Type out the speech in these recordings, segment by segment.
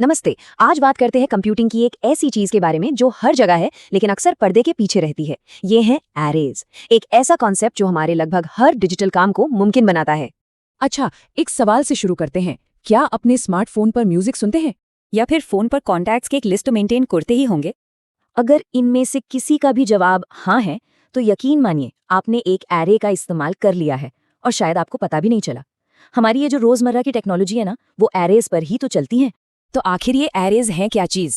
नमस्ते। आज बात करते हैं कंप्यूटिंग की एक ऐसी चीज के बारे में जो हर जगह है लेकिन अक्सर पर्दे के पीछे रहती है। ये है एरेज, एक ऐसा कॉन्सेप्ट जो हमारे लगभग हर डिजिटल काम को मुमकिन बनाता है। अच्छा, एक सवाल से शुरू करते हैं। क्या अपने स्मार्टफोन पर म्यूजिक सुनते हैं? या फिर फोन पर कॉन्टैक्ट्स की एक लिस्ट मेंटेन करते ही होंगे। अगर इनमें से किसी का भी जवाब हाँ है तो यकीन मानिए आपने एक एरे का इस्तेमाल कर लिया है और शायद आपको पता भी नहीं चला। हमारी ये जो रोजमर्रा की टेक्नोलॉजी है ना, वो एरेज पर ही तो चलती है। तो आखिर ये एरेज हैं क्या चीज?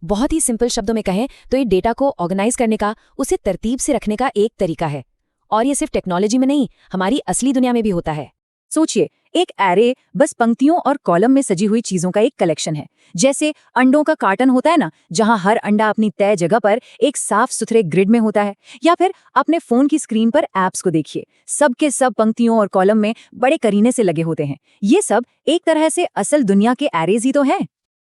बहुत ही सिंपल शब्दों में कहें तो ये डेटा को ऑर्गेनाइज करने का, उसे तरतीब से रखने का एक तरीका है। और ये सिर्फ टेक्नोलॉजी में नहीं, हमारी असली दुनिया में भी होता है। सोचिए, एक एरे बस पंक्तियों और कॉलम में सजी हुई चीजों का एक कलेक्शन है। जैसे अंडों का कार्टन होता है ना, जहां हर अंडा अपनी तय जगह पर एक साफ सुथरे ग्रिड में होता है। या फिर अपने फोन की स्क्रीन पर एप्स को देखिए, सब के सब पंक्तियों और कॉलम में बड़े करीने से लगे होते हैं। ये सब एक तरह से असल दुनिया के एरेज ही तो हैं।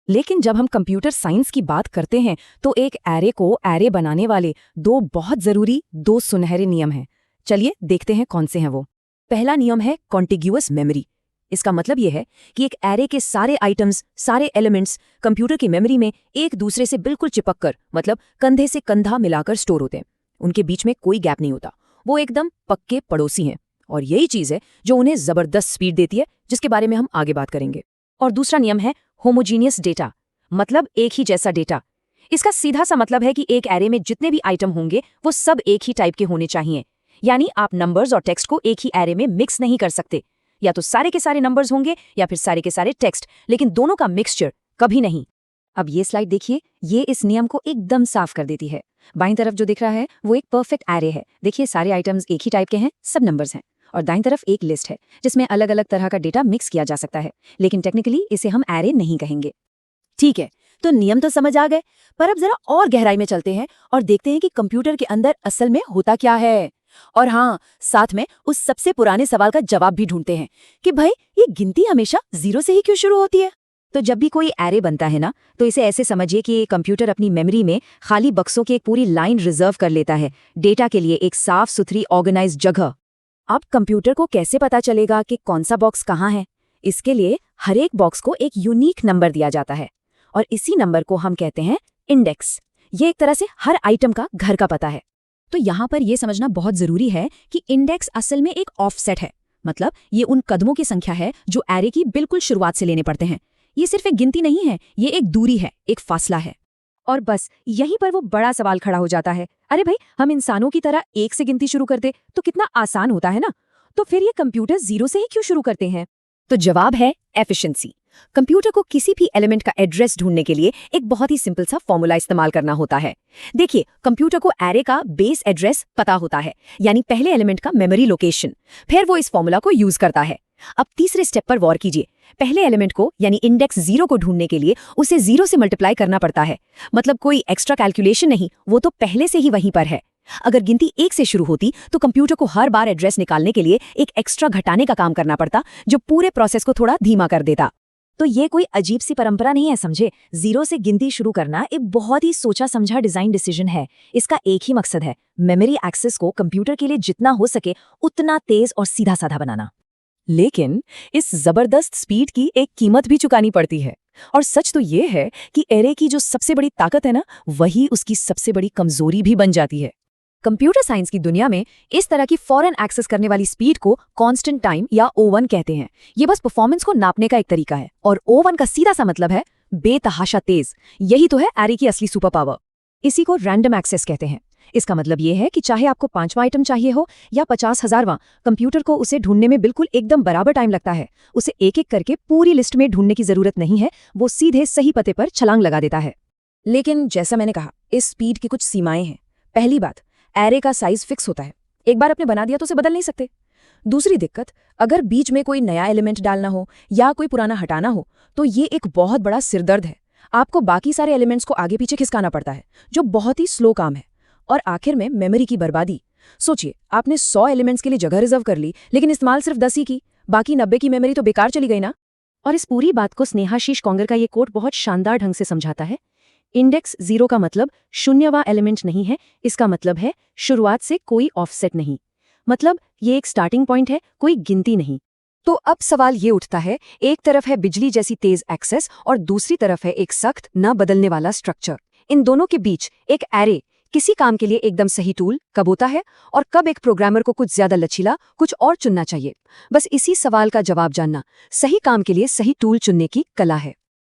लेकिन जब हम कंप्यूटर साइंस की बात करते हैं तो एक एरे को एरे बनाने वाले दो सुनहरे नियम हैं। चलिए देखते हैं कौन से हैं वो। पहला नियम है कॉन्टिग्यूअस मेमोरी। इसका मतलब ये है कि एक एरे के सारे आइटम्स, सारे एलिमेंट्स कंप्यूटर की मेमोरी में एक दूसरे से बिल्कुल चिपक कर, मतलब कंधे से कंधा मिलाकर स्टोर होते हैं। उनके बीच में कोई गैप नहीं होता। वो एकदम पक्के पड़ोसी हैं। और यही चीज है जो उन्हें जबरदस्त स्पीड देती है, जिसके बारे में हम आगे बात करेंगे। और दूसरा नियम है होमोजीनियस डेटा, मतलब एक ही जैसा डेटा। इसका सीधा सा मतलब है कि एक एरे में जितने भी आइटम होंगे वो सब एक ही टाइप के होने चाहिए। यानी आप नंबर्स और टेक्स्ट को एक ही एरे में मिक्स नहीं कर सकते। या तो सारे के सारे नंबर्स होंगे या फिर सारे के सारे टेक्स्ट, लेकिन दोनों का मिक्सचर कभी नहीं। अब ये स्लाइड देखिए, ये इस नियम को एकदम साफ कर देती है। बाईं तरफ जो दिख रहा है वो एक परफेक्ट एरे है। देखिए, सारे आइटम्स एक ही टाइप के हैं, सब नंबर्स हैं। और दाईं तरफ एक लिस्ट है जिसमें अलग अलग तरह का डेटा मिक्स किया जा सकता है, लेकिन टेक्निकली इसे हम एरे नहीं कहेंगे। ठीक है, तो नियम तो समझ आ गए, पर अब जरा और गहराई में चलते हैं और देखते हैं कि कंप्यूटर के अंदर असल में होता क्या है। और हाँ, साथ में उस सबसे पुराने सवाल का जवाब भी ढूंढते हैं कि भाई, ये गिनती हमेशा जीरो से ही क्यों शुरू होती है? तो जब भी कोई एरे बनता है ना, तो इसे ऐसे समझिए कि कंप्यूटर अपनी मेमोरी में खाली बक्सों की एक पूरी लाइन रिजर्व कर लेता है, डेटा के लिए एक साफ सुथरी ऑर्गेनाइज्ड जगह। अब कंप्यूटर को कैसे पता चलेगा कि कौन सा बॉक्स कहाँ है? इसके लिए हर एक बॉक्स को एक यूनिक नंबर दिया जाता है और इसी नंबर को हम कहते हैं इंडेक्स। ये एक तरह से हर आइटम का घर का पता है। तो यहाँ पर यह समझना बहुत जरूरी है कि इंडेक्स असल में एक ऑफसेट है, मतलब ये उन कदमों की संख्या है जो एरे की बिल्कुल शुरुआत से लेने पड़ते हैं। ये सिर्फ एक गिनती नहीं है, ये एक दूरी है, एक फासला है। और बस यहीं पर वो बड़ा सवाल खड़ा हो जाता है, अरे भाई, हम इंसानों की तरह एक से गिनती शुरू करते तो कितना आसान होता है ना, तो फिर ये कंप्यूटर जीरो से ही क्यों शुरू करते हैं? तो जवाब है एफिशिएंसी। कंप्यूटर को किसी भी एलिमेंट का एड्रेस ढूंढने के लिए एक बहुत ही सिंपल सा फॉर्मूला इस्तेमाल करना होता है। देखिए, कंप्यूटर को एरे का बेस एड्रेस पता होता है, यानी पहले एलिमेंट का मेमोरी लोकेशन। फिर वो इस फॉर्मूला को यूज करता है। अब तीसरे स्टेप पर गौर कीजिए। पहले एलिमेंट को यानी इंडेक्स 0 को ढूंढने के लिए उसे 0 से मल्टीप्लाई करना पड़ता है। मतलब कोई एक्स्ट्रा कैलकुलेशन नहीं, वो तो पहले से ही वहीं पर है। अगर गिनती 1 से शुरू होती तो कंप्यूटर को हर बार एड्रेस निकालने के लिए एक एक्स्ट्रा घटाने का काम करना पड़ता, जो पूरे प्रोसेस को थोड़ा धीमा कर देता। तो ये कोई अजीब सी परंपरा नहीं है, समझे। 0 से गिनती शुरू करना एक बहुत ही सोचा समझा डिजाइन डिसीजन है। इसका एक ही मकसद है, मेमोरी एक्सेस को कंप्यूटर के लिए जितना हो सके उतना तेज और सीधा साधा बनाना। लेकिन इस जबरदस्त स्पीड की एक कीमत भी चुकानी पड़ती है। और सच तो ये है कि एरे की जो सबसे बड़ी ताकत है ना, वही उसकी सबसे बड़ी कमजोरी भी बन जाती है। कंप्यूटर साइंस की दुनिया में इस तरह की फौरन एक्सेस करने वाली स्पीड को कांस्टेंट टाइम या O1 कहते हैं। ये बस परफॉर्मेंस को नापने का एक तरीका है, और O1 का सीधा सा मतलब है बेतहाशा तेज। यही तो है एरे की असली सुपर पावर। इसी को रैंडम एक्सेस कहते हैं। इसका मतलब ये है कि चाहे आपको 5वां आइटम चाहिए हो या 50,000वां, कंप्यूटर को उसे ढूंढने में बिल्कुल एकदम बराबर टाइम लगता है। उसे एक एक करके पूरी लिस्ट में ढूंढने की जरूरत नहीं है, वो सीधे सही पते पर छलांग लगा देता है। लेकिन जैसा मैंने कहा, इस स्पीड की कुछ सीमाएं हैं। पहली बात, एरे का साइज फिक्स होता है। एक बार आपने बना दिया तो उसे बदल नहीं सकते। दूसरी दिक्कत, अगर बीच में कोई नया एलिमेंट डालना हो या कोई पुराना हटाना हो तो ये एक बहुत बड़ा सिरदर्द है। आपको बाकी सारे एलिमेंट्स को आगे पीछे खिसकाना पड़ता है, जो बहुत ही स्लो काम है। और आखिर में मेमोरी की बर्बादी। सोचिए, आपने 100 एलिमेंट्स के लिए जगह रिजर्व कर ली, लेकिन इस्तेमाल सिर्फ 10 ही की, बाकी 90 की मेमोरी तो बेकार चली गई ना। और इस पूरी बात को स्नेहाशीष कोंगर का ये कोट बहुत शानदार ढंग से समझाता है। इंडेक्स 0 का मतलब 0वां एलिमेंट नहीं है, इसका मतलब है शुरुआत से कोई ऑफसेट नहीं। मतलब ये एक स्टार्टिंग पॉइंट है, कोई गिनती नहीं। तो अब सवाल ये उठता है, एक तरफ है बिजली जैसी तेज एक्सेस और दूसरी तरफ है एक सख्त न बदलने वाला स्ट्रक्चर। इन दोनों के बीच एक एरे किसी काम के लिए एकदम सही टूल कब होता है और कब एक प्रोग्रामर को कुछ ज्यादा लचीला कुछ और चुनना चाहिए? बस इसी सवाल का जवाब जानना सही काम के लिए सही टूल चुनने की कला है।